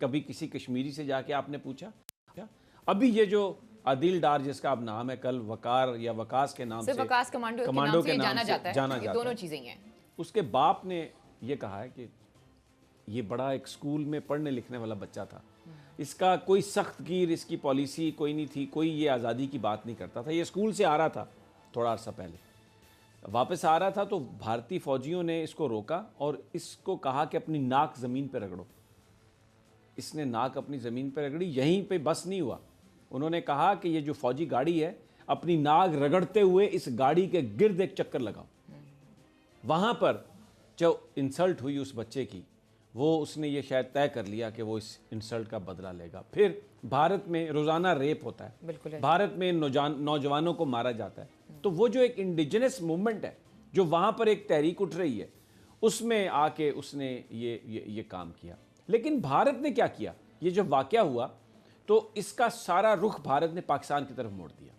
کبھی کسی کشمیری سے جا کے آپ نے پوچھا؟ ابھی یہ جو عادل ڈار جس کا اب نام ہے، کل وقار یا وکاس کے نام سے، صرف وکاس کمانڈو کے نام سے جانا جاتا ہے، دونوں چیزیں ہیں۔ اس کے باپ نے یہ کہا ہے کہ یہ بڑا ایک سکول میں پڑھنے لکھنے والا بچہ تھا، اس کا کوئی سخت گیر اس کی پالیسی کوئی نہیں تھی، کوئی یہ آزادی کی بات نہیں کرتا تھا، یہ سکول سے آ رہا تھا تھوڑا عرصہ پہلے، واپس آ رہا تھا تو بھارتی فوجیوں نے اس کو روکا اور اس کو کہا کہ اپنی ناک زمین پہ رگڑو۔ اس نے ناک اپنی زمین پہ رگڑی، یہیں پہ بس نہیں ہوا، انہوں نے کہا کہ یہ جو فوجی گاڑی ہے اپنی ناک رگڑتے ہوئے اس گاڑی کے گرد ایک چکر لگاؤ۔ وہاں پر جو انسلٹ ہوئی اس بچے کی، وہ اس نے یہ شاید طے کر لیا کہ وہ اس انسلٹ کا بدلہ لے گا۔ پھر بھارت میں روزانہ ریپ ہوتا ہے، بھارت میں نوجوانوں کو مارا جاتا ہے، تو وہ جو ایک انڈیجنس موومنٹ ہے جو وہاں پر ایک تحریک اٹھ رہی ہے، اس میں آ کے اس نے یہ کام کیا۔ لیکن بھارت نے کیا کیا؟ یہ جو واقعہ ہوا تو اس کا سارا رخ بھارت نے پاکستان کی طرف موڑ دیا،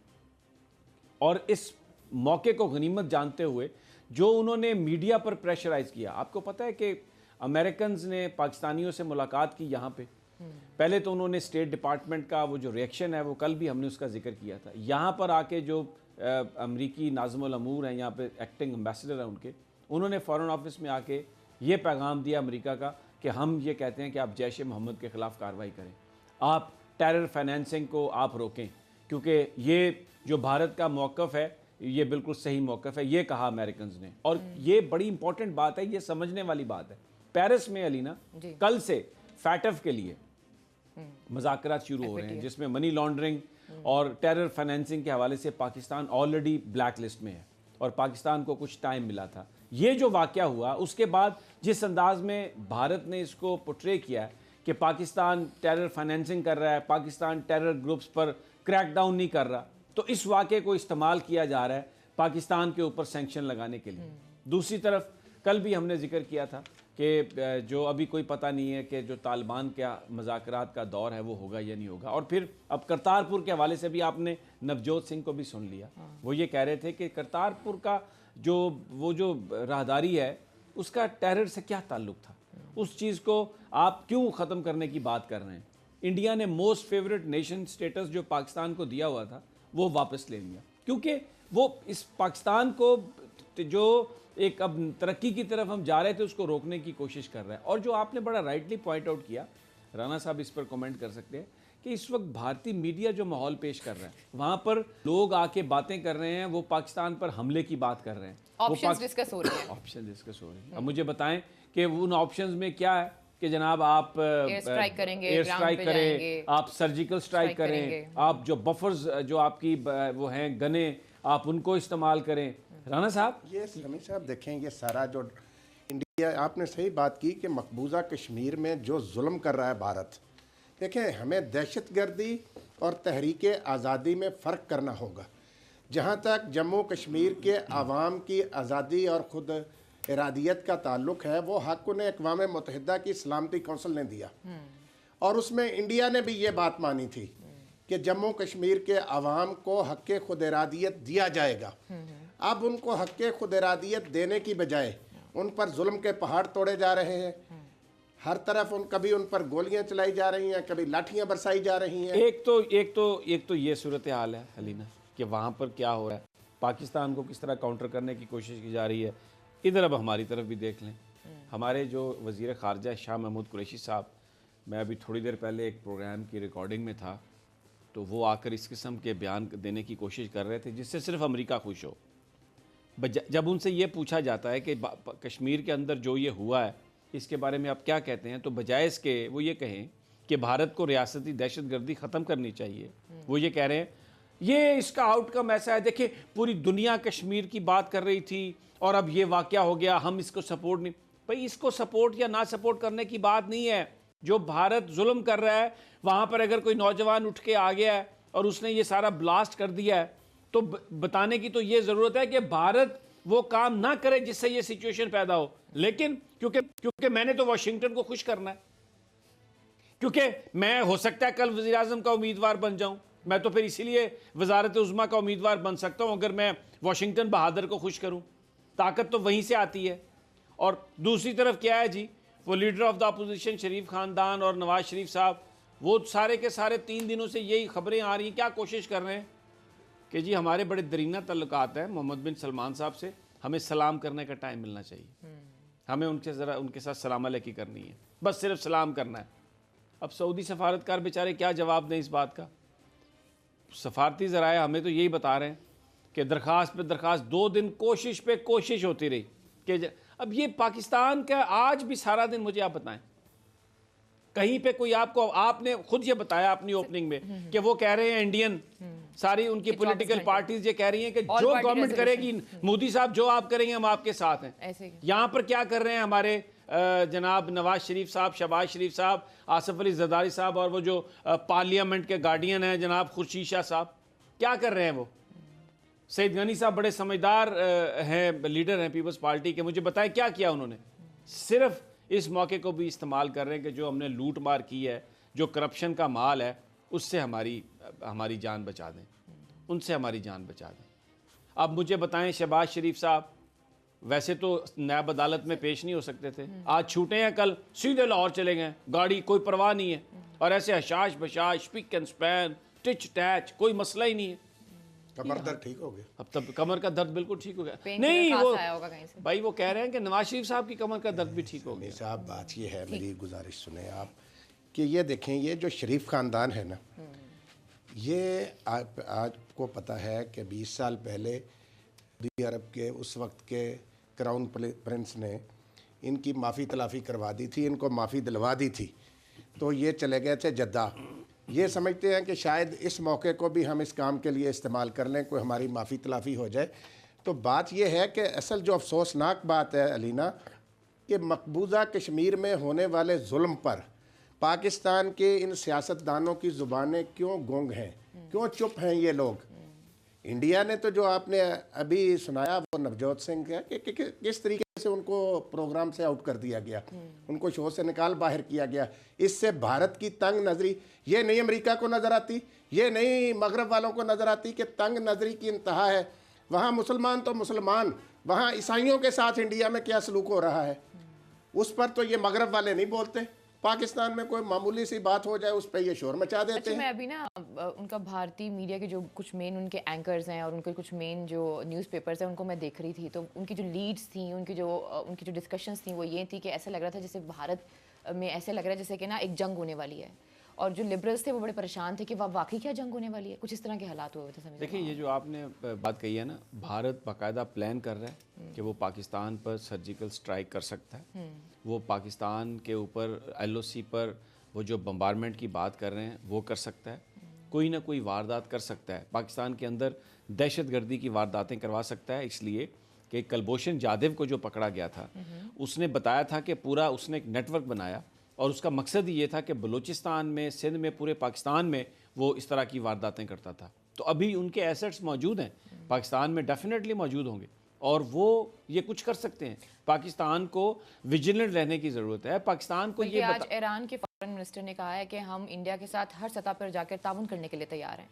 اور اس موقع کو غنیمت جانتے ہوئے جو انہوں نے میڈیا پر پریشرائز کیا۔ آپ کو پتہ ہے کہ امریکنز نے پاکستانیوں سے ملاقات کی یہاں پہ، پہلے تو انہوں نے اسٹیٹ ڈپارٹمنٹ کا وہ جو ریئیکشن ہے وہ کل بھی ہم نے اس کا ذکر کیا تھا، یہاں پر آ کے جو امریکی ناظم الامور ہیں، یہاں پہ ایکٹنگ امبیسڈر ہیں ان کے، انہوں نے فارن آفس میں آ کے یہ پیغام دیا امریکہ کا کہ ہم یہ کہتے ہیں کہ آپ جیش محمد کے خلاف کارروائی کریں، آپ ٹیرر فائنینسنگ کو آپ روکیں، کیونکہ یہ جو بھارت کا موقف ہے یہ بالکل صحیح موقف ہے، یہ کہا امریکنز نے۔ اور یہ بڑی امپورٹنٹ بات ہے، یہ سمجھنے والی بات ہے۔ پیرس میں علینا کل سے فیٹف کے لیے مذاکرات شروع ہو رہے ہیں، جس میں منی لانڈرنگ اور ٹیرر فائنینسنگ کے حوالے سے پاکستان آلریڈی بلیک لسٹ میں ہے، اور پاکستان کو کچھ ٹائم ملا تھا۔ یہ جو واقعہ ہوا اس کے بعد جس انداز میں بھارت نے اس کو پورٹرے کیا ہے کہ پاکستان ٹیرر فائنینسنگ کر رہا ہے، پاکستان ٹیرر گروپس پر کریک ڈاؤن نہیں کر رہا، تو اس واقعے کو استعمال کیا جا رہا ہے پاکستان کے اوپر سینکشن لگانے کے لیے۔ دوسری طرف کل بھی ہم نے ذکر کیا تھا کہ جو ابھی کوئی پتہ نہیں ہے کہ جو طالبان کا مذاکرات کا دور ہے وہ ہوگا یا نہیں ہوگا، اور پھر اب کرتارپور کے حوالے سے بھی آپ نے نوجوت سنگھ کو بھی سن لیا، وہ یہ کہہ رہے تھے کہ کرتارپور کا وہ جو راہداری ہے اس کا ٹیرر سے کیا تعلق تھا، اس چیز کو آپ کیوں ختم کرنے کی بات کر رہے ہیں؟ انڈیا نے موسٹ فیورٹ نیشن سٹیٹس جو پاکستان کو دیا ہوا تھا وہ واپس لے لیا، کیونکہ وہ اس پاکستان کو جو ایک اب ترقی کی طرف ہم جا رہے تھے اس کو روکنے کی کوشش کر رہا ہے۔ اور جو آپ نے بڑا رائٹلی پوائنٹ آؤٹ کیا، رانا صاحب اس پر کمنٹ کر سکتے ہیں کہ اس وقت بھارتی میڈیا جو ماحول پیش کر رہا ہے، وہاں پر لوگ آ کے باتیں کر رہے ہیں، وہ پاکستان پر حملے کی بات کر رہے ہیں، آپشنز ڈسکس ہو رہے ہیں، آپشن ڈسکس ہو رہے ہیں۔ اب مجھے بتائیں کہ ان آپشنز میں کیا ہے کہ جناب آپ ایئر اسٹرائک کریں گے، ایئر اسٹرائک کریں، آپ سرجیکل اسٹرائک کریں، آپ جو بفرز جو آپ کی وہ ہیں گنیں آپ ان کو استعمال کریں۔ رانا صاحب یہ سمی صاحب دیکھیں، یہ سارا جو انڈیا، آپ نے صحیح بات کی کہ مقبوضہ کشمیر میں جو ظلم کر رہا ہے بھارت، دیکھیں ہمیں دہشت گردی اور تحریک آزادی میں فرق کرنا ہوگا۔ جہاں تک جموں کشمیر کے عوام کی آزادی اور خود ارادیت کا تعلق ہے، وہ حق انہیں اقوام متحدہ کی سلامتی کونسل نے دیا، اور اس میں انڈیا نے بھی یہ بات مانی تھی کہ جموں کشمیر کے عوام کو حق خود ارادیت دیا جائے گا۔ اب ان کو حق خود ارادیت دینے کی بجائے ان پر ظلم کے پہاڑ توڑے جا رہے ہیں، ہر طرف کبھی ان پر گولیاں چلائی جا رہی ہیں، کبھی لاٹھیاں برسائی جا رہی ہیں۔ ایک تو یہ صورتحال ہے حلینا کہ وہاں پر کیا ہو رہا ہے، پاکستان کو کس طرح کاؤنٹر کرنے کی کوشش کی جا رہی ہے۔ ادھر اب ہماری طرف بھی دیکھ لیں، ہمارے جو وزیر خارجہ شاہ محمود قریشی صاحب، میں ابھی تھوڑی دیر پہلے ایک پروگرام کی ریکارڈنگ میں تھا، تو وہ آ کر اس قسم کے بیان دینے کی کوشش کر رہے تھے جس سے صرف امریکہ خوش ہو۔ جب ان سے یہ پوچھا جاتا ہے کہ کشمیر کے اندر جو یہ ہوا ہے اس کے بارے میں آپ کیا کہتے ہیں، تو بجائے اس کے وہ یہ کہیں کہ بھارت کو ریاستی دہشت گردی ختم کرنی چاہیے، وہ یہ کہہ رہے ہیں یہ اس کا آؤٹ کم ایسا ہے، دیکھیں پوری دنیا کشمیر کی بات کر رہی تھی اور اب یہ واقعہ ہو گیا، ہم اس کو سپورٹ نہیں۔ بھئی اس کو سپورٹ یا نہ سپورٹ کرنے کی بات نہیں ہے، جو بھارت ظلم کر رہا ہے وہاں پر اگر کوئی نوجوان اٹھ کے آ گیا ہے اور اس نے یہ سارا بلاسٹ کر دیا ہے تو بتانے کی تو یہ ضرورت ہے کہ بھارت وہ کام نہ کرے جس سے یہ سچویشن پیدا ہو، لیکن کیونکہ میں نے تو واشنگٹن کو خوش کرنا ہے، کیونکہ میں ہو سکتا ہے کل وزیر اعظم کا امیدوار بن جاؤں، میں تو پھر اسی لیے وزارت عظمیٰ کا امیدوار بن سکتا ہوں اگر میں واشنگٹن بہادر کو خوش کروں، طاقت تو وہیں سے آتی ہے۔ اور دوسری طرف کیا ہے جی، وہ لیڈر آف دا اپوزیشن شریف خاندان اور نواز شریف صاحب، وہ سارے کے سارے 3 دنوں سے یہی خبریں آ رہی ہیں، کیا کوشش کر رہے ہیں کہ جی ہمارے بڑے درینہ تعلقات ہیں محمد بن سلمان صاحب سے، ہمیں سلام کرنے کا ٹائم ملنا چاہیے، ہمیں ان کے ساتھ سلام علیکم کرنی ہے، بس صرف سلام کرنا ہے۔ اب سعودی سفارتکار بیچارے کیا جواب دیں اس بات کا؟ سفارتی ذرائع ہمیں تو یہی بتا رہے ہیں کہ درخواست پہ درخواست 2 دن کوشش پہ کوشش ہوتی رہی کہ اب یہ پاکستان کا آج بھی سارا دن مجھے آپ بتائیں کہیں پہ کوئی آپ نے خود یہ بتایا اپنی اوپننگ میں کہ وہ کہہ رہے ہیں انڈین ساری ان کی پولیٹیکل پارٹیز یہ کہہ رہی ہیں کہ جو گورنمنٹ کرے گی مودی صاحب جو آپ کریں گے ہم آپ کے ساتھ ہیں۔ یہاں پر کیا کر رہے ہیں ہمارے جناب نواز شریف صاحب، شہباز شریف صاحب، آصف علی زرداری صاحب اور وہ جو پارلیمنٹ کے گارڈین ہیں جناب خورشید شاہ صاحب، کیا کر رہے ہیں وہ؟ سعید غنی صاحب بڑے سمجھدار ہیں، لیڈر ہیں پیپلز پارٹی کے، مجھے بتائیں کیا کیا انہوں نے؟ صرف اس موقع کو بھی استعمال کر رہے ہیں کہ جو ہم نے لوٹ مار کی ہے، جو کرپشن کا مال ہے، اس سے ہماری جان بچا دیں، ان سے ہماری جان بچا دیں۔ اب مجھے بتائیں شہباز شریف صاحب ویسے تو نیب عدالت میں پیش نہیں ہو سکتے تھے، آج چھوٹے ہیں، کل سیدھے لاہور چلے گئے، گاڑی کوئی پرواہ نہیں ہے، اور ایسے حشاش بشاش پک اینڈ سپین ٹچ ٹیچ، کوئی مسئلہ ہی نہیں ہے۔ کمر درد ٹھیک ہو گیا؟ اب تب کمر کا درد بالکل ٹھیک ہو گیا نہیں، وہ بھائی وہ کہہ رہے ہیں کہ نواز شریف صاحب کی کمر کا درد بھی ٹھیک ہو گیا۔ صاحب بات یہ ہے، میری گزارش سنیں آپ، کہ یہ دیکھیں یہ جو شریف خاندان ہے نا، یہ آج کو پتہ ہے کہ 20 سال پہلے سعودی عرب کے اس وقت کے کراؤن پرنس نے ان کی معافی تلافی کروا دی تھی، ان کو معافی دلوا دی تھی، تو یہ چلے گئے تھے جدہ۔ یہ سمجھتے ہیں کہ شاید اس موقع کو بھی ہم اس کام کے لیے استعمال کر لیں، کوئی ہماری معافی تلافی ہو جائے۔ تو بات یہ ہے کہ اصل جو افسوسناک بات ہے علینا، کہ مقبوضہ کشمیر میں ہونے والے ظلم پر پاکستان کے ان سیاستدانوں کی زبانیں کیوں گونگ ہیں، کیوں چپ ہیں یہ لوگ؟ انڈیا نے تو جو آپ نے ابھی سنایا وہ نوجوت سنگھ ہے کہ کس طریقے سے ان کو پروگرام سے آؤٹ کر دیا گیا، ان کو شو سے نکال باہر کیا گیا۔ اس سے بھارت کی تنگ نظری یہ نہیں امریکہ کو نظر آتی، یہ نہیں مغرب والوں کو نظر آتی کہ تنگ نظری کی انتہا ہے۔ وہاں مسلمان تو مسلمان، وہاں عیسائیوں کے ساتھ انڈیا میں کیا سلوک ہو رہا ہے، اس پر تو یہ مغرب والے نہیں بولتے۔ پاکستان میں کوئی معمولی سی بات ہو جائے اس پہ یہ شور مچا دیتے ہیں۔ میں ابھی نا ان کا بھارتی میڈیا کے جو کچھ مین ان کے اینکرز ہیں اور ان کے کچھ مین جو نیوز پیپرز ہیں ان کو میں دیکھ رہی تھی، تو ان کی جو لیڈز تھیں، ان کی جو ڈسکشنز تھیں وہ یہ تھی کہ ایسا لگ رہا تھا جیسے بھارت میں ایسے لگ رہا ہے جیسے کہ نا ایک جنگ ہونے والی ہے، اور جو لبرلز تھے وہ بڑے پریشان تھے کہ واقعی کیا جنگ ہونے والی ہے، کچھ اس طرح کے حالات ہوئے تھے۔ دیکھیں یہ جو آپ نے بات کہی ہے نا، بھارت باقاعدہ پلان کر رہا ہے کہ وہ پاکستان پر سرجیکل سٹرائک کر سکتا ہے، وہ پاکستان کے اوپر LOC پر وہ جو بمبارمنٹ کی بات کر رہے ہیں وہ کر سکتا ہے، کوئی نہ کوئی واردات کر سکتا ہے، پاکستان کے اندر دہشت گردی کی وارداتیں کروا سکتا ہے، اس لیے کہ کلبھوشن جادو کو جو پکڑا گیا تھا اس نے بتایا تھا کہ پورا اس نے ایک نیٹ ورک بنایا، اور اس کا مقصد یہ تھا کہ بلوچستان میں، سندھ میں، پورے پاکستان میں وہ اس طرح کی وارداتیں کرتا تھا۔ تو ابھی ان کے ایسٹس موجود ہیں پاکستان میں، ڈیفینیٹلی موجود ہوں گے، اور وہ یہ کچھ کر سکتے ہیں۔ پاکستان کو ویجیلنٹ رہنے کی ضرورت ہے، پاکستان کو یہ آج ایران کے فارن منسٹر نے کہا ہے کہ ہم انڈیا کے ساتھ ہر سطح پر جا کر تعاون کرنے کے لیے تیار ہیں۔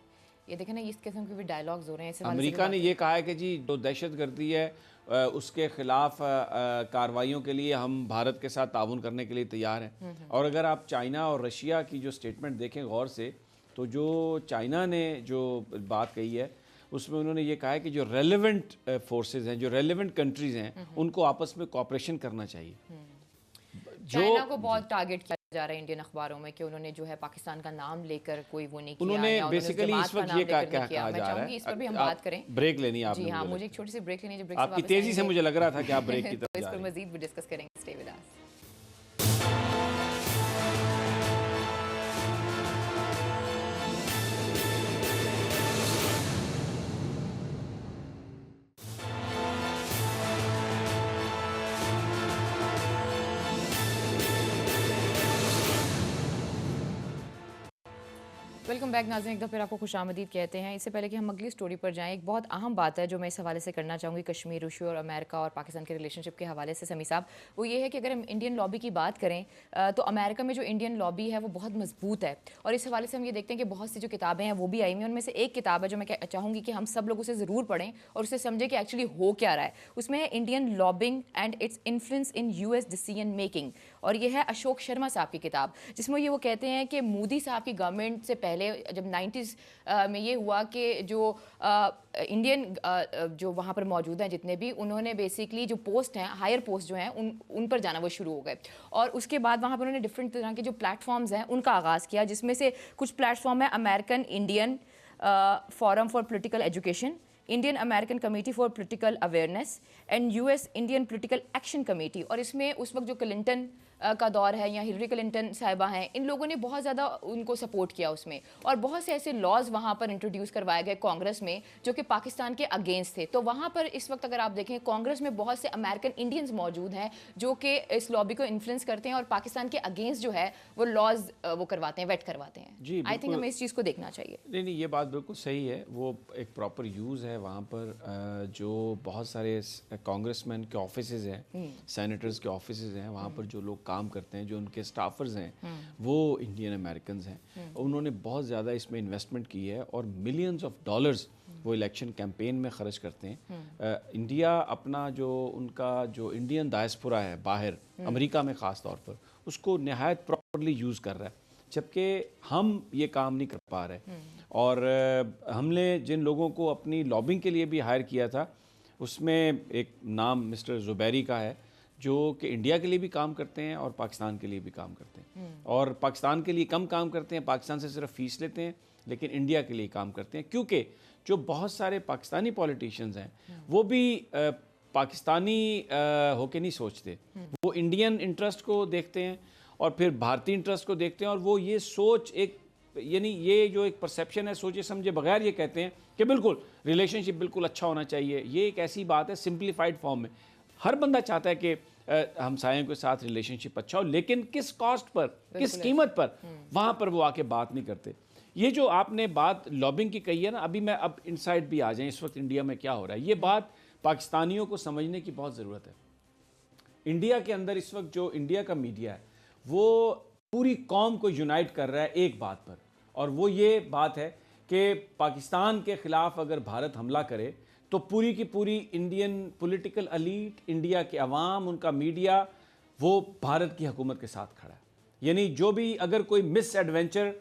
یہ دیکھیں نا اس قسم کے بھی ڈائلاگز ہو رہے ہیں۔ امریکہ نے یہ کہا ہے کہ جی جو دہشت گردی ہے اس کے خلاف کارروائیوں کے لیے ہم بھارت کے ساتھ تعاون کرنے کے لیے تیار ہیں۔ اور اگر آپ چائنا اور رشیا کی جو سٹیٹمنٹ دیکھیں غور سے، تو جو چائنا نے جو بات کہی ہے اس میں انہوں نے یہ کہا ہے کہ جو ریلیونٹ فورسز ہیں، جو ریلیونٹ کنٹریز ہیں، ان کو آپس میں کوآپریشن کرنا چاہیے۔ چائنا کو بہت ٹارگٹ کیا جا رہا ہے انڈین اخباروں میں کہ انہوں نے جو ہے پاکستان کا نام لے کر کوئی وہ نہیں کیا، انہوں نے بیسیکلی اس وقت یہ کہا جا رہا ہے۔ اس پر بھی ہم بات کریں، بریک لینی ہے آپ نے؟ جی ہاں، مجھے ایک چھوٹی سی بریک لینی ہے، آپ کی تیزی سے مجھے لگ رہا تھا کہ آپ بریک کی طرف تو جا اس رہے پر ہیں۔ مزید بھی ڈسکس کریں گے، stay with us. Welcome back ناظرین، ایک دفعہ پھر آپ کو خوش آمدید کہتے ہیں۔ اس سے پہلے کہ ہم اگلی سٹوری پر جائیں، ایک بہت اہم بات ہے جو میں اس حوالے سے کرنا چاہوں گی کشمیر ایشو اور امریکہ اور پاکستان کے ریلیشن شپ کے حوالے سے، سمیع صاحب، وہ یہ ہے کہ اگر ہم انڈین لابی کی بات کریں تو امریکہ میں جو انڈین لابی ہے وہ بہت مضبوط ہے، اور اس حوالے سے ہم یہ دیکھتے ہیں کہ بہت سی جو کتابیں ہیں وہ بھی آئی ہوئی ہیں۔ ان میں سے ایک کتاب ہے جو میں چاہوں گی کہ ہم سب لوگ اسے ضرور پڑھیں اور اسے سمجھیں کہ ایکچولی ہو کیا رہا ہے۔ اس میں ہے Indian lobbying and its influence in US decision making, اور یہ ہے اشوک شرما صاحب کی کتاب، جس میں یہ وہ کہتے ہیں کہ مودی صاحب کی گورنمنٹ سے پہلے جب 90s میں یہ ہوا کہ جو انڈین جو وہاں پر موجود ہیں جتنے بھی، انہوں نے بیسکلی جو پوسٹ ہیں، ہائر پوسٹ جو ہیں، ان پر جانا وہ شروع ہو گئے، اور اس کے بعد وہاں پر انہوں نے ڈفرینٹ طرح کے جو پلیٹ فارمز ہیں ان کا آغاز کیا، جس میں سے کچھ پلیٹ فارم ہے American Indian forum for political education, Indian American committee for political awareness and U S Indian political action committee. اور اس میں اس وقت جو کلنٹن کا دور ہے یا ہلری کلنٹن صاحبہ ہیں، ان لوگوں نے بہت زیادہ ان کو سپورٹ کیا اس میں، اور بہت سے ایسے لاز وہاں پر انٹروڈیوس کروائے گئے کانگریس میں جو کہ پاکستان کے اگینسٹ تھے. تو وہاں پر اس وقت اگر آپ دیکھیں کانگریس میں بہت سے امریکن انڈینز موجود ہیں جو کہ اس لابی کو انفلوئنس کرتے ہیں اور پاکستان کے اگینسٹ جو ہے وہ لاز وہ کرواتے ہیں، ویٹ کرواتے ہیں. جی آئی تھنک ہمیں اس چیز کو دیکھنا چاہیے. نہیں یہ بات بالکل صحیح ہے. وہ ایک پراپر یوز ہے وہاں پر جو بہت سارے کانگریس مین کے آفیسز ہیں، سینیٹرز کے آفیسز ہیں، وہاں پر جو لوگ کام کرتے ہیں، جو ان کے سٹافرز ہیں وہ انڈین امریکنز ہیں. انہوں نے بہت زیادہ اس میں انویسٹمنٹ کی ہے اور ملینز آف ڈالرز وہ الیکشن کیمپین میں خرچ کرتے ہیں. انڈیا اپنا جو ان کا جو انڈین ڈائسپورا ہے باہر امریکہ میں خاص طور پر، اس کو نہایت پراپرلی یوز کر رہا ہے، جبکہ ہم یہ کام نہیں کر پا رہے. اور ہم نے جن لوگوں کو اپنی لابنگ کے لیے بھی ہائر کیا تھا، اس میں ایک نام مسٹر زبیری کا ہے جو کہ انڈیا کے لیے بھی کام کرتے ہیں اور پاکستان کے لیے بھی کام کرتے ہیں، اور پاکستان کے لیے کم کام کرتے ہیں، پاکستان سے صرف فیس لیتے ہیں، لیکن انڈیا کے لیے کام کرتے ہیں. کیونکہ جو بہت سارے پاکستانی پولیٹیشینز ہیں وہ بھی پاکستانی ہو کے نہیں سوچتے، وہ انڈین انٹرسٹ کو دیکھتے ہیں اور پھر بھارتی انٹرسٹ کو دیکھتے ہیں، اور وہ یہ سوچ ایک یعنی یہ جو ایک پرسیپشن ہے سوچے سمجھے بغیر یہ کہتے ہیں کہ بالکل ریلیشن شپ بالکل اچھا ہونا چاہیے. یہ ایک ایسی بات ہے سمپلیفائڈ فارم میں، ہر بندہ چاہتا ہے کہ ہمسایوں کے ساتھ ریلیشن شپ اچھا ہو، لیکن کس کاسٹ پر، کس قیمت پر، وہاں پر وہ آ کے بات نہیں کرتے. یہ جو آپ نے بات لابنگ کی کہی ہے نا، ابھی میں اب انسائڈ بھی آ جائیں اس وقت انڈیا میں کیا ہو رہا ہے، یہ بات پاکستانیوں کو سمجھنے کی بہت ضرورت ہے. انڈیا کے اندر اس وقت جو انڈیا کا میڈیا ہے وہ پوری قوم کو یونائٹ کر رہا ہے ایک بات پر، اور وہ یہ بات ہے کہ پاکستان کے خلاف اگر بھارت حملہ کرے تو پوری کی پوری انڈین پولیٹیکل ایلیٹ، انڈیا کے عوام، ان کا میڈیا، وہ بھارت کی حکومت کے ساتھ کھڑا ہے. یعنی جو بھی اگر کوئی مس ایڈونچر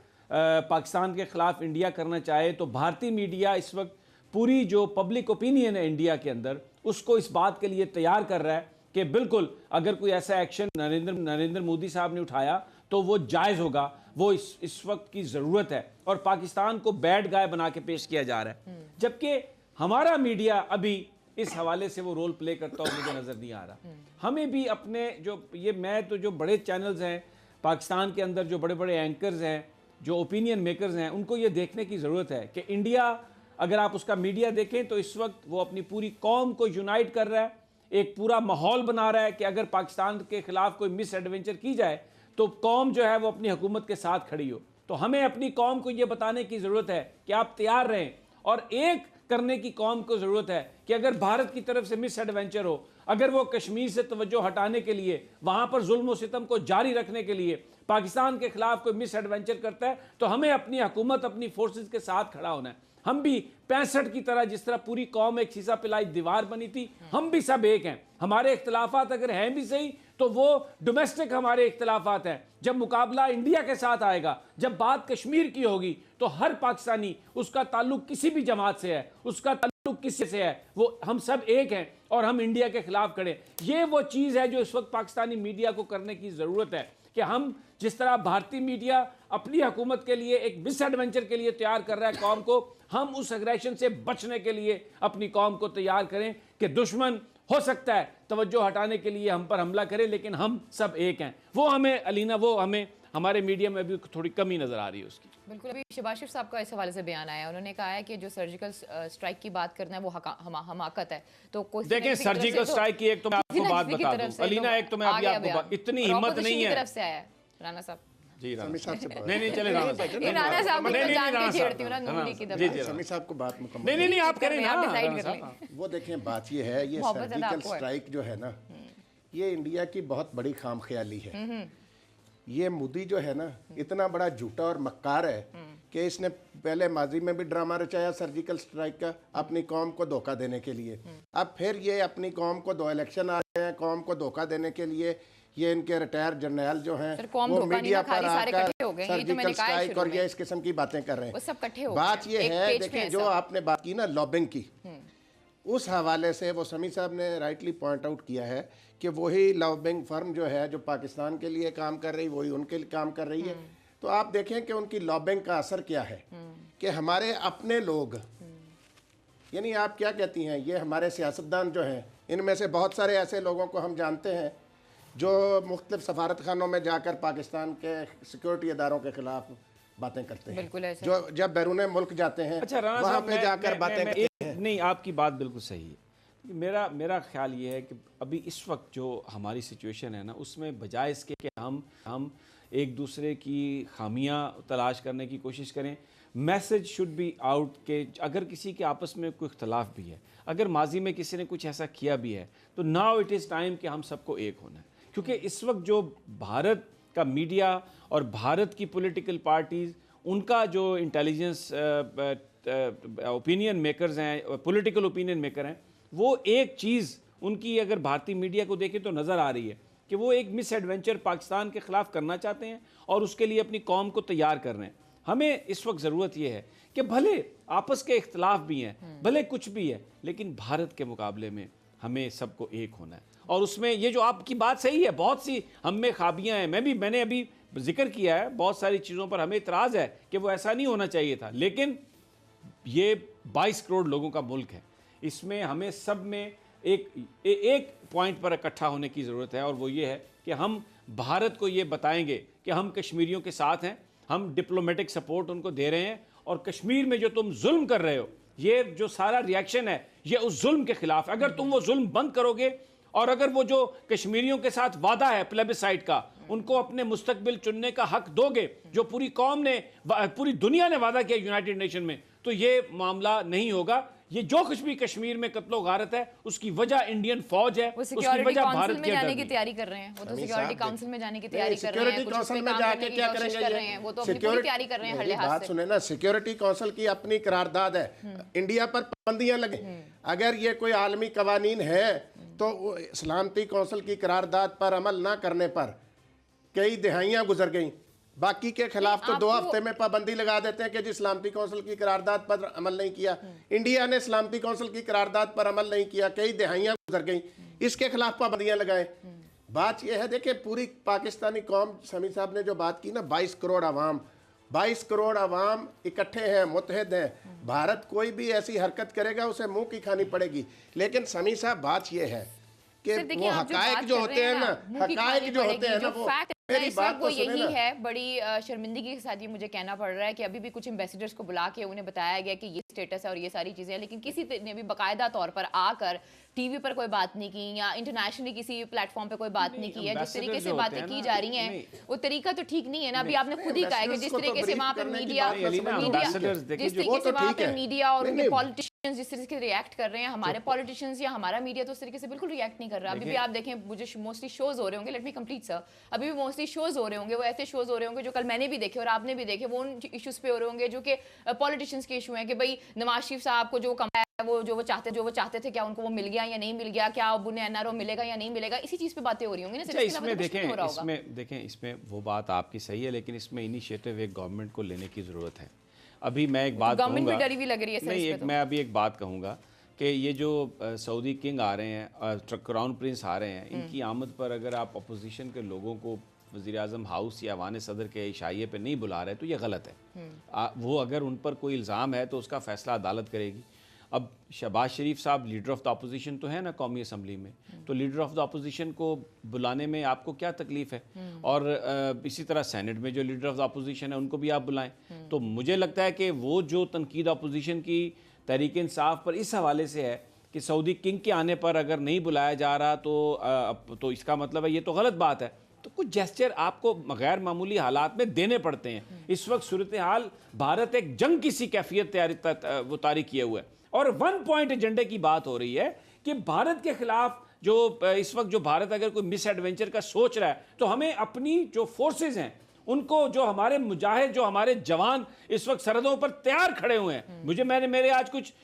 پاکستان کے خلاف انڈیا کرنا چاہے تو بھارتی میڈیا اس وقت پوری جو پبلک اوپینین ہے انڈیا کے اندر اس کو اس بات کے لیے تیار کر رہا ہے کہ بالکل اگر کوئی ایسا ایکشن نریندر مودی صاحب نے اٹھایا تو وہ جائز ہوگا، وہ اس وقت کی ضرورت ہے، اور پاکستان کو بیڈ گائے بنا کے پیش کیا جا رہا ہے. جبکہ ہمارا میڈیا ابھی اس حوالے سے وہ رول پلے کرتا ہو مجھے نظر نہیں آ رہا. ہمیں بھی اپنے جو بڑے چینلز ہیں پاکستان کے اندر، جو بڑے بڑے اینکرز ہیں، جو اوپینین میکرز ہیں، ان کو یہ دیکھنے کی ضرورت ہے کہ انڈیا اگر آپ اس کا میڈیا دیکھیں تو اس وقت وہ اپنی پوری قوم کو یونائٹ کر رہا ہے، ایک پورا ماحول بنا رہا ہے کہ اگر پاکستان کے خلاف کوئی مس ایڈونچر کی جائے تو قوم جو ہے وہ اپنی حکومت کے ساتھ کھڑی ہو. تو ہمیں اپنی قوم کو یہ بتانے کی ضرورت ہے کہ آپ تیار رہیں، اور ایک کرنے کی قوم کو ضرورت ہے کہ اگر بھارت کی طرف سے مس ایڈونچر ہو، اگر وہ کشمیر سے توجہ ہٹانے کے لیے، وہاں پر ظلم و ستم کو جاری رکھنے کے لیے پاکستان کے خلاف کوئی مس ایڈونچر کرتا ہے تو ہمیں اپنی حکومت، اپنی فورسز کے ساتھ کھڑا ہونا ہے. ہم بھی 65 کی طرح جس طرح پوری قوم ایک سیسا پلائی دیوار بنی تھی، ہم بھی سب ایک ہیں. ہمارے اختلافات اگر ہیں بھی صحیح تو وہ ڈومیسٹک ہمارے اختلافات ہیں. جب مقابلہ انڈیا کے ساتھ آئے گا، جب بات کشمیر کی ہوگی تو ہر پاکستانی، اس کا تعلق کسی بھی جماعت سے ہے، اس کا تعلق کسی سے ہے، وہ ہم سب ایک ہیں اور ہم انڈیا کے خلاف کھڑے. یہ وہ چیز ہے جو اس وقت پاکستانی میڈیا کو کرنے کی ضرورت ہے کہ ہم جس طرح بھارتی میڈیا اپنی حکومت کے لیے ایک مس ایڈونچر کے لیے تیار کر رہا ہے قوم کو، ہم اس اگریشن سے بچنے کے لیے اپنی قوم کو تیار کریں کہ دشمن ہو سکتا ہے توجہ ہٹانے کے لیے ہم پر حملہ کرے، لیکن ہم سب ایک ہیں. وہ ہمیں علینا، وہ ہمیں ہمارے میڈیا میں ابھی تھوڑی کمی نظر آ رہی ہے اس کی. بالکل. ابھی شہباز شریف صاحب کا اس حوالے سے بیان آیا، انہوں نے کہا ہے کہ جو سرجیکل اسٹرائک کی بات کرنا ہے وہ حماقت ہے. تو کوئی دیکھیں سرجیکل اسٹرائک کی ایک تو میں آپ کو بات بتا دوں علینا، ایک تو میں ابھی آپ کو اتنی ہمت نہیں ہے. طرف سے آیا ہے رانا صاحب. جی رانا صاحب سے بات، نہیں چلے رانا صاحب، رانا صاحب کو جان کے چھیڑتی ہوں نا نوری کی جی دفعہ. سمی صاحب کو بات مکمل نہیں آپ کریں نا. آپ ڈیسائیڈ کر لیں. وہ دیکھیں بات یہ ہے، یہ سرجیکل اسٹرائک جو ہے نا، یہ انڈیا کی بہت بڑی خام خیالی ہے. یہ مودی جو ہے نا اتنا بڑا جھوٹا اور مکار ہے کہ اس نے پہلے ماضی میں بھی ڈرامہ رچایا سرجیکل اسٹرائک کا اپنی قوم کو دھوکہ دینے کے لیے. اب پھر یہ اپنی قوم کو 2 الیکشن آ گئے ہیں، قوم کو دھوکہ دینے کے لیے یہ ان کے ریٹائر جرنیل جو ہیں سر، قوم وہ دھوکہ نہیں میڈیا نا کھا پر رہی، آ سارے کر اکٹھے ہو گئے ہیں، یہ تو میں نے سرجیکل کہا ہے اسٹرائک شروع اور میں۔ یہ اس قسم کی باتیں کر رہے وہ ہیں۔ سب اکٹھے ہو بات گئے یہ ہیں، ایک ہے پیج پہ دیکھیں ہیں جو سب۔ آپ نے بات کی نا لابنگ کی، اس حوالے سے وہ سمیع صاحب نے رائٹلی پوائنٹ آؤٹ کیا ہے کہ وہی لابنگ فرم جو ہے جو پاکستان کے لیے کام کر رہی وہی ان کے لیے کام کر رہی ہے۔ تو آپ دیکھیں کہ ان کی لابنگ کا اثر کیا ہے کہ ہمارے اپنے لوگ، یعنی آپ کیا کہتی ہیں، یہ ہمارے سیاستدان جو ہیں ان میں سے بہت سارے ایسے لوگوں کو ہم جانتے ہیں جو مختلف سفارت خانوں میں جا کر پاکستان کے سیکورٹی اداروں کے خلاف باتیں کرتے ہیں، بالکل ایسا۔ جو جب بیرون ملک جاتے ہیں اچھا رانا وہاں صاحب، پہ جا کر باتیں کرتے ہیں۔ نہیں، آپ کی بات بالکل صحیح ہے۔ میرا خیال یہ ہے کہ ابھی اس وقت جو ہماری سچویشن ہے نا، اس میں بجائے اس کے کہ ہم ایک دوسرے کی خامیاں تلاش کرنے کی کوشش کریں، میسج شوڈ بی آؤٹ کہ اگر کسی کے آپس میں کوئی اختلاف بھی ہے، اگر ماضی میں کسی نے کچھ ایسا کیا بھی ہے، تو ناؤ اٹ از ٹائم کہ ہم سب کو ایک ہونا ہے، کیونکہ اس وقت جو بھارت کا میڈیا اور بھارت کی پولیٹیکل پارٹیز، ان کا جو انٹیلیجنس اوپینین میکرز ہیں، پولیٹیکل اوپینین میکر ہیں، وہ ایک چیز ان کی اگر بھارتی میڈیا کو دیکھیں تو نظر آ رہی ہے کہ وہ ایک مس ایڈونچر پاکستان کے خلاف کرنا چاہتے ہیں اور اس کے لیے اپنی قوم کو تیار کر رہے ہیں۔ ہمیں اس وقت ضرورت یہ ہے کہ بھلے آپس کے اختلاف بھی ہیں، بھلے کچھ بھی ہے، لیکن بھارت کے مقابلے میں ہمیں سب کو ایک ہونا ہے، اور اس میں یہ جو آپ کی بات صحیح ہے، بہت سی ہم میں خابیاں ہیں، میں نے ابھی ذکر کیا ہے، بہت ساری چیزوں پر ہمیں اعتراض ہے کہ وہ ایسا نہیں ہونا چاہیے تھا، لیکن یہ 22 کروڑ لوگوں کا ملک ہے، اس میں ہمیں سب میں ایک پوائنٹ پر اکٹھا ہونے کی ضرورت ہے، اور وہ یہ ہے کہ ہم بھارت کو یہ بتائیں گے کہ ہم کشمیریوں کے ساتھ ہیں، ہم ڈپلومیٹک سپورٹ ان کو دے رہے ہیں، اور کشمیر میں جو تم ظلم کر رہے ہو، یہ جو سارا ریاکشن ہے یہ اس ظلم کے خلاف، اگر تم وہ ظلم بند کرو گے، اور اگر وہ جو کشمیریوں کے ساتھ وعدہ ہے پلیبسائٹ کا، ان کو اپنے مستقبل چننے کا حق دو گے، جو پوری قوم نے، پوری دنیا نے وعدہ کیا یونائٹڈ نیشن میں، تو یہ معاملہ نہیں ہوگا۔ یہ جو کچھ بھی کشمیر میں قتل و غارت ہے، اس کی وجہ انڈین فوج ہے، وہ اس کی سیکیورٹی وجہ کونسل بھارت میں کی جانے کی ڈر تیاری کر رہے ہیں، وہ تو سیکیورٹی کونسل میں جانے کی تیاری نہیں، کر رہے ہیں، سیکیورٹی کچھ اس کونسل پہ میں کام جا کرنے کے کی کیا کریں کوشش گے؟ کر رہے ہیں، وہ تو اپنی پوری تیاری کر رہے ہیں ہر میری لحاظ بات سے۔ سنیں نا، سیکیورٹی کونسل کی اپنی قرارداد ہے، انڈیا پر پابندیاں لگیں، اگر یہ کوئی عالمی قوانین ہے تو سلامتی کونسل کی قرارداد پر عمل نہ کرنے پر کئی دہائیاں گزر گئیں، باقی کے خلاف تو 2 ہفتے میں پابندی لگا دیتے ہیں کہ جی سلامتی کونسل کی قرارداد پر عمل نہیں کیا۔ انڈیا نے سلامتی کونسل کی قرارداد پر عمل نہیں کیا، کئی دہائیاں گزر گئیں، اس کے خلاف پابندیاں لگائیں۔ بات یہ ہے، دیکھیں پوری پاکستانی قوم، سمیع صاحب نے جو بات کی نا، 22 کروڑ عوام، 22 کروڑ عوام اکٹھے ہیں، متحد ہیں، بھارت کوئی بھی ایسی حرکت کرے گا اسے منہ کی کھانی پڑے گی۔ لیکن سمیع صاحب بات یہ ہے کہ وہ حقائق جو ہوتے ہیں نا، حقائق جو ہوتے ہیں نا، وہ میری بات تو سنیں نا۔ یہی ہے، بڑی شرمندگی کے ساتھ یہ مجھے کہنا پڑ رہا ہے کہ ابھی بھی کچھ ایمبیسیڈرز کو بلا کے انہیں بتایا گیا کہ یہ سٹیٹس ہے اور یہ ساری چیزیں ہیں، لیکن کسی نے بھی باقاعدہ طور پر آ کر ٹی وی پر کوئی بات نہیں کی یا انٹرنیشنلی کسی پلیٹ فارم پہ کوئی بات نہیں کی ہے۔ جس طریقے سے باتیں کی جا رہی ہیں وہ طریقہ تو ٹھیک نہیں ہے نا۔ ابھی آپ نے خود ہی کہا ہے کہ جس طریقے سے وہاں پہ میڈیا اور ان کے پالیٹیشنز جس طریقے سے ریئیکٹ کر رہے ہیں، ہمارے پالیٹیشنز یا ہمارا میڈیا تو اس طریقے سے بالکل ریئیکٹ نہیں کر رہا۔ ابھی بھی آپ دیکھیں، مجھے موسٹلی شوز ہو رہے ہوں گے، لیٹ می کمپلیٹ سر، ابھی بھی موسٹلی شوز ہو رہے ہوں گے، وہ ایسے شوز ہو رہے ہوں گے جو کل میں نے بھی دیکھے اور آپ نے بھی دیکھے، وہ ان ایشوز پہ ہو رہے ہوں گے جو کہ پالیٹیشنز کے ایشو ہیں کہ بھائی نواز شریف صاحب کو جو کمایا ہے، وہ جو وہ چاہتے تھے، کیا ان کو وہ مل گیا یا نہیں مل گیا، کیا اب انہیں NRO ملے گا یا نہیں ملے گا، اسی چیز پہ باتیں ہو رہی ہوں گی نا۔ اس میں وہ بات آپ کی صحیح ہے، لیکن اس میں انیشیٹو ایک گورنمنٹ کو لینے کی ضرورت ہے۔ ابھی میں ایک بات کہوں گا، میں ابھی ایک بات کہوں گا کہ یہ جو سعودی کنگ آ رہے ہیں، کراؤن پرنس آ رہے ہیں، ان کی آمد پر اگر آپ اپوزیشن کے لوگوں کو وزیر اعظم ہاؤس یا ایوان صدر کے عشائیے پہ نہیں بلا رہے تو یہ غلط ہے۔ وہ اگر ان پر کوئی الزام ہے تو اس کا فیصلہ عدالت کرے گی۔ اب شہباز شریف صاحب لیڈر آف دا اپوزیشن تو ہے نا قومی اسمبلی میں، تو لیڈر آف دا اپوزیشن کو بلانے میں آپ کو کیا تکلیف ہے؟ اور اسی طرح سینٹ میں جو لیڈر آف دا اپوزیشن ہے ان کو بھی آپ بلائیں۔ تو مجھے لگتا ہے کہ وہ جو تنقید اپوزیشن کی تحریک انصاف پر اس حوالے سے ہے کہ سعودی کنگ کے آنے پر اگر نہیں بلایا جا رہا تو اس کا مطلب ہے یہ تو غلط بات ہے۔ تو کچھ جیسچر آپ کو غیر معمولی حالات میں دینے پڑتے ہیں۔ اس وقت صورتحال بھارت ایک جنگ کی سی کیفیت وہ طاری کیے ہوئے ہے، اور 1 پوائنٹ ایجنڈے کی بات ہو رہی ہے کہ بھارت کے خلاف جو اس وقت جو بھارت اگر کوئی مس ایڈونچر کا سوچ رہا ہے تو ہمیں اپنی جو فورسز ہیں ان کو، جو ہمارے مجاہد، جو ہمارے جوان اس وقت سرحدوں پر تیار کھڑے ہوئے ہیں۔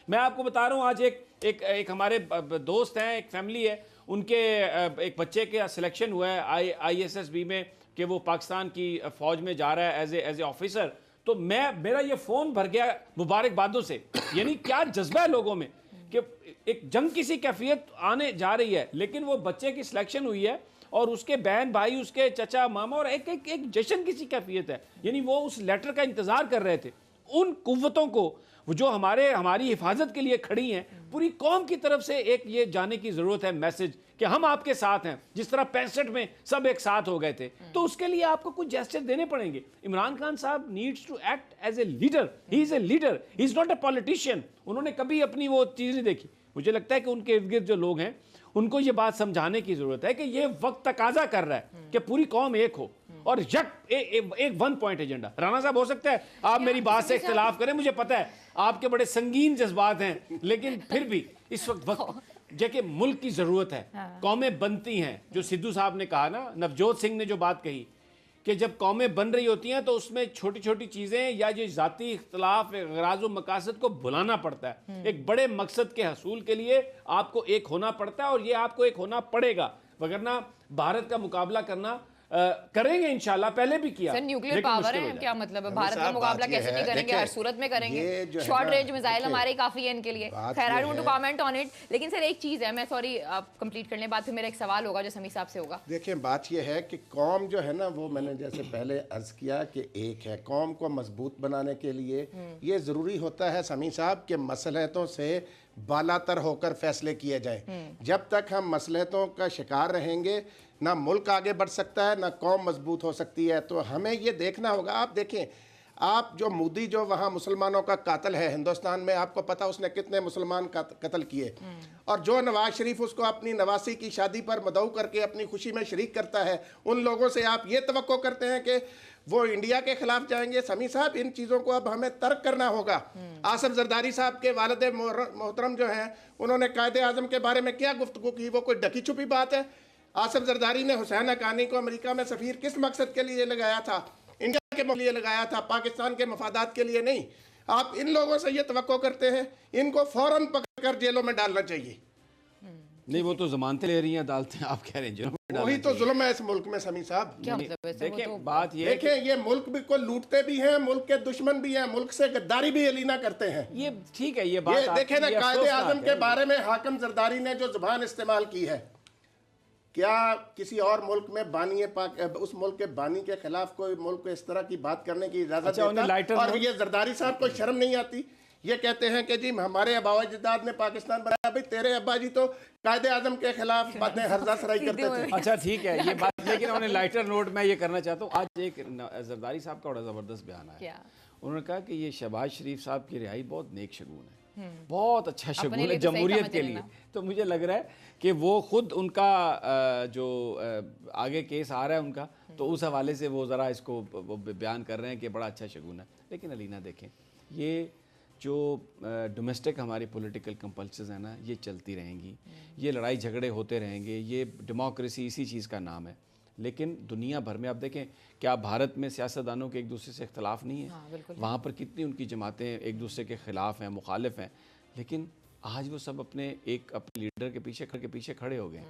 میں آپ کو بتا رہا ہوں، آج ایک ہمارے دوست ہیں، ایک فیملی ہے، ان کے ایک بچے کا سلیکشن ہوا ہے ISSB میں کہ وہ پاکستان کی فوج میں جا رہا ہے ایز اے آفیسر، تو میرا یہ فون بھر گیا مبارکبادوں سے. یعنی کیا جذبہ ہے لوگوں میں کہ ایک جنگ کسی کیفیت آنے جا رہی ہے، لیکن وہ بچے کی سلیکشن ہوئی ہے اور اس کے بہن بھائی، اس کے چچا ماما، اور ایک جشن کسی کیفیت ہے. یعنی وہ اس لیٹر کا انتظار کر رہے تھے. ان قوتوں کو جو ہماری حفاظت کے لیے کھڑی ہیں، پوری قوم کی طرف سے ایک یہ جانے کی ضرورت ہے میسج کہ ہم آپ کے ساتھ ہیں. جس طرح 65 میں سب ایک ساتھ ہو گئے تھے، تو اس کے لیے آپ کو کچھ جیسچر دینے پڑیں گے. Imran Khan sahab needs to act as a leader. He is a leader, he is not a politician. انہوں نے کبھی اپنی وہ چیز نہیں دیکھی. مجھے لگتا ہے کہ ان کے ارد گرد جو لوگ ہیں ان کو یہ بات سمجھانے کی ضرورت ہے کہ یہ وقت تقاضا کر رہا ہے کہ پوری قوم ایک ہو اور ایک ون پوائنٹ ایجنڈا. رانا صاحب ہو سکتا ہے آپ میری بات سے اختلاف کریں، مجھے پتا ہے آپ کے بڑے سنگین جذبات ہیں، لیکن پھر بھی اس وقت کہ ملک کی ضرورت ہے. قومیں بنتی ہیں، جو سدھو صاحب نے کہا نا، نوجوت سنگھ نے جو بات کہی کہ جب قومیں بن رہی ہوتی ہیں تو اس میں چھوٹی چھوٹی چیزیں یا جو ذاتی اختلاف غراض و مقاصد کو بھلانا پڑتا ہے. ایک بڑے مقصد کے حصول کے لیے آپ کو ایک ہونا پڑتا ہے، اور یہ آپ کو ایک ہونا پڑے گا، وگرنہ بھارت کا مقابلہ کرنا کریں گے انشاءاللہ. پہلے بھی کیا. سر نیوکلیر پاور ہے، کیا مطلب ہے؟ بھارت کا مقابلہ کیسے نہیں کریں گے؟ ہر صورت میں کریں گے. شارٹ رینج میزائل ہمارے کافی ہیں ان کے لیے. خیر I don't to comment on it. لیکن سر ایک چیز ہے، میں سوری آپ کمپلیٹ کرنے بعد پھر میرا ایک سوال ہوگا جو سمیع صاحب سے ہوگا. دیکھیں بات یہ ہے کہ قوم جو ہے نا، وہ میں نے جیسے پہلے عرض کیا کہ ایک ہے. قوم کو مضبوط بنانے کے لیے یہ ضروری ہوتا ہے سمیع صاحب کہ مصلحتوں سے بالا تر ہو کر فیصلے کیے جائیں. جب تک ہم مصلحتوں کا شکار رہیں گے، نہ ملک آگے بڑھ سکتا ہے، نہ قوم مضبوط ہو سکتی ہے. تو ہمیں یہ دیکھنا ہوگا. آپ دیکھیں، آپ جو مودی جو وہاں مسلمانوں کا قاتل ہے ہندوستان میں، آپ کو پتا اس نے کتنے مسلمان قتل کیے، اور جو نواز شریف اس کو اپنی نواسی کی شادی پر مدعو کر کے اپنی خوشی میں شریک کرتا ہے، ان لوگوں سے آپ یہ توقع کرتے ہیں کہ وہ انڈیا کے خلاف جائیں گے؟ سمیع صاحب ان چیزوں کو اب ہمیں ترک کرنا ہوگا. آصف زرداری صاحب کے والد محترم جو ہیں، انہوں نے قائد اعظم کے بارے میں کیا گفتگو کی؟ وہ کوئی ڈکی چھپی بات ہے؟ آصف زرداری نے حسین حقانی کو امریکہ میں سفیر کس مقصد کے لیے لگایا تھا؟ انڈیا کے لیے لگایا تھا، پاکستان کے مفادات کے لیے نہیں. آپ ان لوگوں سے یہ توقع کرتے ہیں، ان کو فوراً پکڑ کر جیلوں میں ڈالنا چاہیے. نہیں، وہ تو ضمانتیں لے رہی ہیں، ڈالتے ہیں. آپ کہہ رہے ہیں جیلوں میں ڈالنا وہی تو ظلم ہے اس ملک میں سمیع صاحب. کیا مطلب ہے؟ دیکھیں بات یہ دیکھیں، یہ ملک بھی کو لوٹتے بھی ہیں، ملک کے دشمن بھی ہیں، ملک سے غداری بھی علینا کرتے ہیں. یہ ٹھیک ہے، یہ بات دیکھیں نا، قائد اعظم کے بارے میں حاکم زرداری نے جو زبان استعمال کی ہے، کیا کسی اور ملک میں اس ملک کے بانی کے خلاف کوئی ملک کو اس طرح کی بات کرنے کی اجازت دیتا؟ اور یہ زرداری صاحب کو شرم نہیں آتی؟ یہ کہتے ہیں کہ جی ہمارے ابا و اجداد نے پاکستان بنایا. بھائی تیرے ابا جی تو قائد اعظظم کے خلاف باتیں ہرزہ سرائی کرتے تھے. اچھا ٹھیک ہے یہ بات، لیکن انہوں نے لائٹر نوٹ میں یہ کرنا چاہتا ہوں. آج ایک زرداری صاحب کا بڑا زبردست بیان آیا. انہوں نے کہا کہ یہ شہباز شریف صاحب کی رہائی بہت نیک شگون ہے، بہت اچھا شگون ہے جمہوریت کے لیے. تو مجھے لگ رہا ہے کہ وہ خود ان کا جو آگے کیس آ رہا ہے ان کا، تو اس حوالے سے وہ ذرا اس کو بیان کر رہے ہیں کہ بڑا اچھا شگون ہے. لیکن علینا دیکھیں، یہ جو ڈومیسٹک ہماری پولیٹیکل کمپلسز ہیں نا، یہ چلتی رہیں گی، یہ لڑائی جھگڑے ہوتے رہیں گے. یہ ڈیموکریسی اسی چیز کا نام ہے. لیکن دنیا بھر میں آپ دیکھیں، کیا بھارت میں سیاستدانوں کے ایک دوسرے سے اختلاف نہیں ہے؟ وہاں پر کتنی ان کی جماعتیں ایک دوسرے کے خلاف ہیں، مخالف ہیں، لیکن آج وہ سب اپنے لیڈر کے پیچھے کھڑے ہو گئے.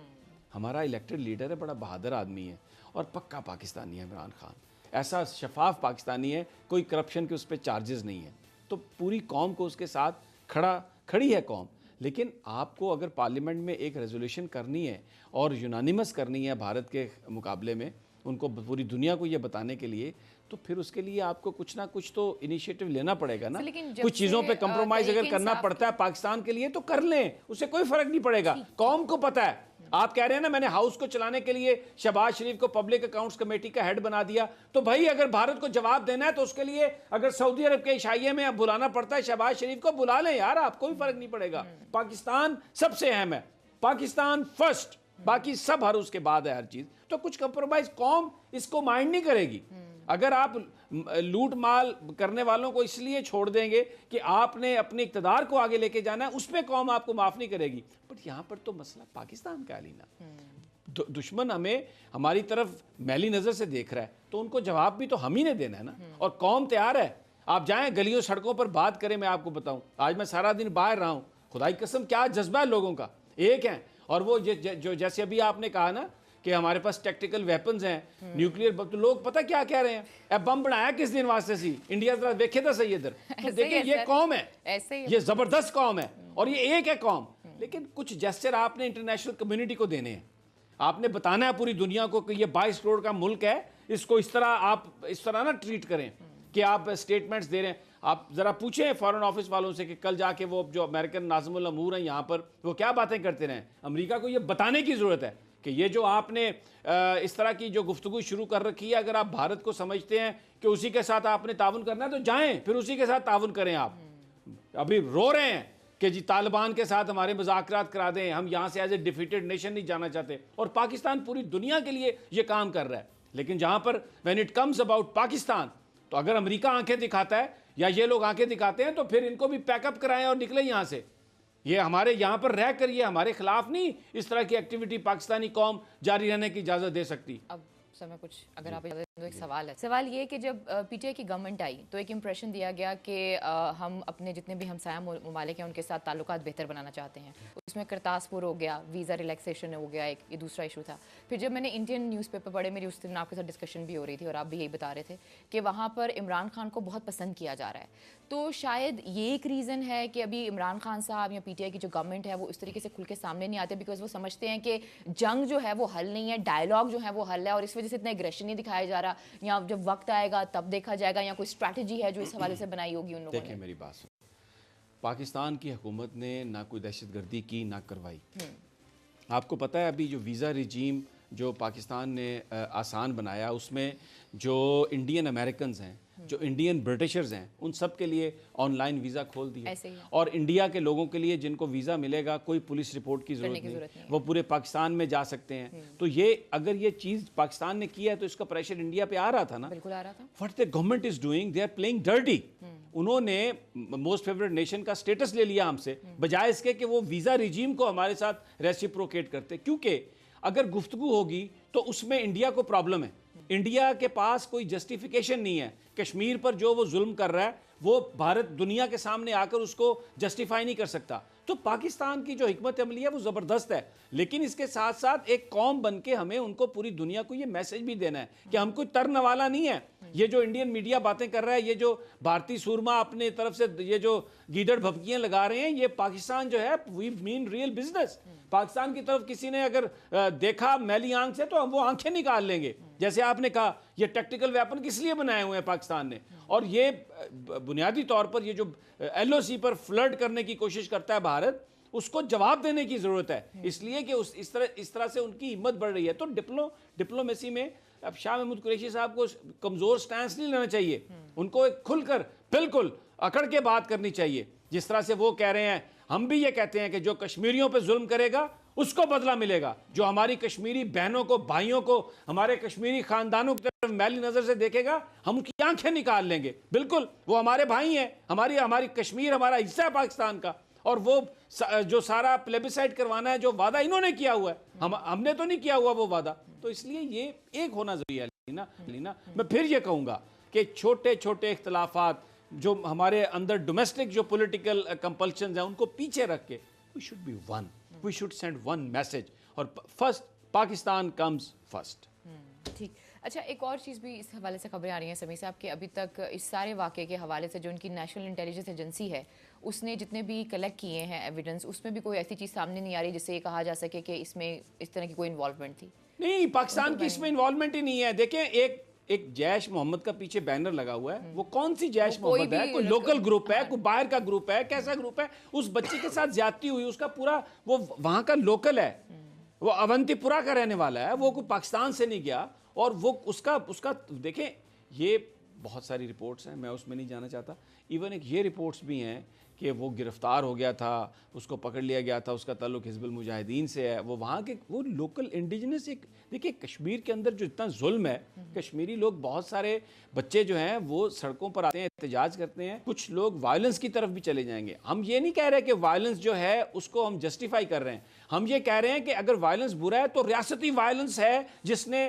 ہمارا الیکٹڈ لیڈر ہے، بڑا بہادر آدمی ہے اور پکا پاکستانی ہے عمران خان. ایسا شفاف پاکستانی ہے، کوئی کرپشن کے اس پہ چارجز نہیں ہیں. تو پوری قوم کو اس کے ساتھ کھڑی ہے قوم. لیکن آپ کو اگر پارلیمنٹ میں ایک ریزولوشن کرنی ہے اور یونانیمس کرنی ہے بھارت کے مقابلے میں، ان کو پوری دنیا کو یہ بتانے کے لیے، تو پھر اس کے لیے آپ کو کچھ نہ کچھ تو انیشیٹو لینا پڑے گا نا. کچھ چیزوں پہ کمپرومائز اگر کرنا پڑتا ہے پاکستان کے لیے تو کر لیں، اس سے کوئی فرق نہیں پڑے گا. قوم کو پتہ ہے. آپ کہہ رہے ہیں نا میں نے ہاؤس کو چلانے کے لیے شہباز شریف کو پبلک اکاؤنٹس کمیٹی کا ہیڈ بنا دیا. تو بھائی اگر بھارت کو جواب دینا ہے تو اس کے لیے اگر سعودی عرب کے عشائیے میں بلانا پڑتا ہے شہباز شریف کو، بلا لیں یار، آپ کوئی فرق نہیں پڑے گا. پاکستان سب سے اہم ہے، پاکستان فرسٹ، باقی سب ہر اس کے بعد ہے ہر چیز. تو کچھ کمپرومائز قوم اس کو مائنڈ نہیں کرے گی. اگر آپ لوٹ مال کرنے والوں کو اس لیے چھوڑ دیں گے کہ آپ نے اپنے اقتدار کو آگے لے کے جانا ہے، اس پہ قوم آپ کو معاف نہیں کرے گی. بٹ یہاں پر تو مسئلہ پاکستان کا علینا، دشمن ہمیں ہماری طرف میلی نظر سے دیکھ رہا ہے، تو ان کو جواب بھی تو ہم ہی نے دینا ہے نا. اور قوم تیار ہے. آپ جائیں گلیوں سڑکوں پر بات کریں. میں آپ کو بتاؤں، آج میں سارا دن باہر رہا ہوں، خدا کی قسم کیا جذبہ ہے لوگوں کا. ایک ہیں اور وہ جو جیسے ابھی آپ نے کہا نا کہ ہمارے پاس ٹیکٹیکل ویپنز ہیں نیوکلیئر، تو لوگ پتہ کیا کہہ رہے ہیں، اے بم بنایا کس دن واسطے سی انڈیا ذرا دیکھے تو صحیح ادھر، تو دیکھیں یہ قوم ہے، یہ زبردست قوم ہے اور یہ ایک ہے قوم، لیکن کچھ جیسچر آپ نے انٹرنیشنل کمیونٹی کو دینے ہیں، آپ نے بتانا ہے پوری دنیا کو کہ یہ 22 کروڑ کا ملک ہے، اس کو اس طرح نہ ٹریٹ کریں کہ آپ سٹیٹمنٹس دے رہے ہیں۔ آپ ذرا پوچھیں فارن آفس والوں سے کہ کل جا کے وہ جو امریکن ناظم الامور ہیں یہاں پر وہ کیا باتیں کرتے رہے ہیں۔ امریکہ کو یہ بتانے کی ضرورت ہے کہ یہ جو آپ نے اس طرح کی جو گفتگو شروع کر رکھی ہے، اگر آپ بھارت کو سمجھتے ہیں کہ اسی کے ساتھ آپ نے تعاون کرنا ہے تو جائیں، پھر اسی کے ساتھ تعاون کریں۔ آپ ابھی رو رہے ہیں کہ جی طالبان کے ساتھ ہمارے مذاکرات کرا دیں، ہم یہاں سے ایز اے ڈیفیٹڈ نیشن نہیں جانا چاہتے، اور پاکستان پوری دنیا کے لیے یہ کام کر رہا ہے، لیکن جہاں پر when it comes about Pakistan, تو اگر امریکہ آنکھیں دکھاتا ہے یا یہ لوگ آنکھیں دکھاتے ہیں تو پھر ان کو بھی پیک اپ کرائیں اور نکلیں یہاں سے۔ یہ ہمارے یہاں پر رہ کر یہ ہمارے خلاف نہیں اس طرح کی ایکٹیویٹی پاکستانی قوم جاری رہنے کی اجازت دے سکتی۔ اب سر میں کچھ اگر آپ ایک سوال ہے، سوال یہ کہ جب پی ٹی آئی کی گورنمنٹ آئی تو ایک امپریشن دیا گیا کہ ہم اپنے جتنے بھی ہمسایہ ممالک ہیں ان کے ساتھ تعلقات بہتر بنانا چاہتے ہیں، اس میں کرتاسپور ہو گیا، ویزا ریلیکسیشن ہو گیا، ایک یہ دوسرا ایشو تھا۔ پھر جب میں نے انڈین نیوز پیپر پڑھے، میری اس دن آپ کے ساتھ ڈسکشن بھی ہو رہی تھی اور آپ بھی یہی بتا رہے تھے کہ وہاں پر عمران خان کو بہت پسند کیا جا رہا ہے، تو شاید یہ ایک ریزن ہے کہ ابھی عمران خان صاحب یا پی ٹی آئی کی جو گورنمنٹ ہے وہ اس طریقے سے کھل کے سامنے نہیں آتے، بیکاز وہ سمجھتے ہیں کہ جنگ جو ہے وہ حل نہیں ہے، ڈائلاگ جو ہے وہ حل ہے، اور اس وجہ سے اتنا ایگریشن نہیں دکھایا جا رہا، یا جب وقت آئے گا تب دیکھا جائے گا، یا کوئی اسٹریٹجی ہے جو اس حوالے سے بنائی ہوگی ان لوگوں نے۔ دیکھیں میری بات سن، پاکستان کی حکومت نے نہ کوئی دہشت گردی کی نہ کروائی۔ آپ کو پتہ ہے ابھی جو ویزا رجیم جو پاکستان نے آسان بنایا، اس میں جو انڈین امریکنز ہیں، جو انڈین برٹشرز ہیں، ان سب کے لیے آن لائن ویزا کھول دیا، اور انڈیا کے لوگوں کے لیے جن کو ویزا ملے گا کوئی پولیس رپورٹ کی ضرورت نہیں، وہ پورے پاکستان میں جا سکتے ہیں۔ تو یہ اگر یہ چیز پاکستان نے کی ہے تو اس کا پریشر انڈیا پہ آ رہا تھا نا، بالکل آ رہا تھا۔ What the government is doing, they are playing dirty. انہوں نے موسٹ فیورٹ نیشن کا سٹیٹس لے لیا ہم سے، بجائے اس کے کہ وہ ویزا رجیم کو ہمارے ساتھ ریسیپروکیٹ کرتے، کیونکہ اگر گفتگو ہوگی تو اس میں انڈیا کو پرابلم ہے۔ انڈیا کے پاس کوئی جسٹیفیکیشن نہیں ہے، کشمیر پر جو وہ ظلم کر رہا ہے وہ بھارت دنیا کے سامنے آ کر اس کو جسٹیفائی نہیں کر سکتا۔ تو پاکستان کی جو حکمت عملی ہے وہ زبردست ہے، لیکن اس کے ساتھ ساتھ ایک قوم بن کے ہمیں ان کو پوری دنیا کو یہ میسج بھی دینا ہے کہ ہم کوئی ترنوالا نہیں ہے۔ یہ جو انڈین میڈیا باتیں کر رہا ہے، یہ جو بھارتی سورما اپنے طرف سے یہ جو گیدڑ بھبکیاں لگا رہے ہیں، یہ پاکستان جو ہے وی مین ریئل بزنس۔ پاکستان کی طرف کسی نے اگر دیکھا میلی آنکھ سے تو ہم وہ آنکھیں نکال لیں گے۔ جیسے آپ نے کہا یہ ٹیکٹیکل ویپن کس لیے بنائے ہوئے ہیں پاکستان نے، اور یہ بنیادی طور پر یہ جو ایل او سی پر فلرٹ کرنے کی کوشش کرتا ہے بھارت، اس کو جواب دینے کی ضرورت ہے، اس لیے کہ اس طرح سے ان کی ہمت بڑھ رہی ہے۔ تو ڈپلومیسی میں اب شاہ محمود قریشی صاحب کو کمزور سٹینس نہیں لینا چاہیے، ان کو ایک کھل کر بالکل اکڑ کے بات کرنی چاہیے، جس طرح سے وہ کہہ رہے ہیں۔ ہم بھی یہ کہتے ہیں کہ جو کشمیریوں پہ ظلم کرے گا اس کو بدلہ ملے گا، جو ہماری کشمیری بہنوں کو، بھائیوں کو، ہمارے کشمیری خاندانوں کی طرف میلی نظر سے دیکھے گا ہم ان کی آنکھیں نکال لیں گے۔ بالکل وہ ہمارے بھائی ہیں، ہماری کشمیر ہمارا حصہ ہے پاکستان کا، اور وہ جو سارا پلیبیسائٹ کروانا ہے جو وعدہ انہوں نے کیا ہوا ہے، ہم نے تو نہیں کیا ہوا وہ وعدہ۔ تو اس لیے یہ ایک ہونا ضروری ہے لینا۔ میں پھر یہ کہوں گا کہ چھوٹے چھوٹے اختلافات جو ہمارے اندر ڈومیسٹک جو پولیٹیکل کمپلشنز ہیں ان کو پیچھے رکھ کے we should be one, we should send one message، اور first پاکستان comes first۔ ٹھیک، اچھا ایک اور چیز بھی اس حوالے سے خبریں آ رہی ہیں سمیع صاحب کہ ابھی تک اس سارے واقعے کے حوالے سے جو ان کی نیشنل انٹیلیجنس ایجنسی ہے اس نے جتنے بھی کلیکٹ کیے ہیں ایویڈنس، اس میں بھی کوئی ایسی چیز سامنے نہیں آ رہی جس سے یہ کہا جا سکے کہ اس میں اس طرح کی کوئی انوالومنٹ تھی۔ نہیں، پاکستان کی اس میں انوالومنٹ ہی نہیں ہے۔ دیکھیں ایک جیش محمد کا پیچھے بینر لگا ہوا ہے، وہ کون سی جیش محمد ہے؟ کوئی لوکل گروپ ہے، کوئی باہر کا گروپ ہے، کیسا گروپ ہے؟ اس بچے کے ساتھ زیادتی ہوئی، اس کا پورا وہ وہاں کا لوکل ہے، وہ اونتی پورا کا رہنے والا ہے، وہ کوئی پاکستان سے نہیں گیا، اور وہ اس کا دیکھیں یہ بہت ساری رپورٹس ہیں، میں اس میں نہیں جانا چاہتا۔ ایون ایک یہ رپورٹس بھی ہیں کہ وہ گرفتار ہو گیا تھا، اس کو پکڑ لیا گیا تھا، اس کا تعلق حزب المجاہدین سے ہے، وہ وہاں کے وہ لوکل انڈیجنس۔ ایک دیکھیں کشمیر کے اندر جو اتنا ظلم ہے، کشمیری لوگ بہت سارے بچے جو ہیں وہ سڑکوں پر آتے ہیں، احتجاج کرتے ہیں، کچھ لوگ وائلنس کی طرف بھی چلے جائیں گے۔ ہم یہ نہیں کہہ رہے کہ وائلنس جو ہے اس کو ہم جسٹیفائی کر رہے ہیں، ہم یہ کہہ رہے ہیں کہ اگر وائلنس برا ہے تو ریاستی وائلنس ہے جس نے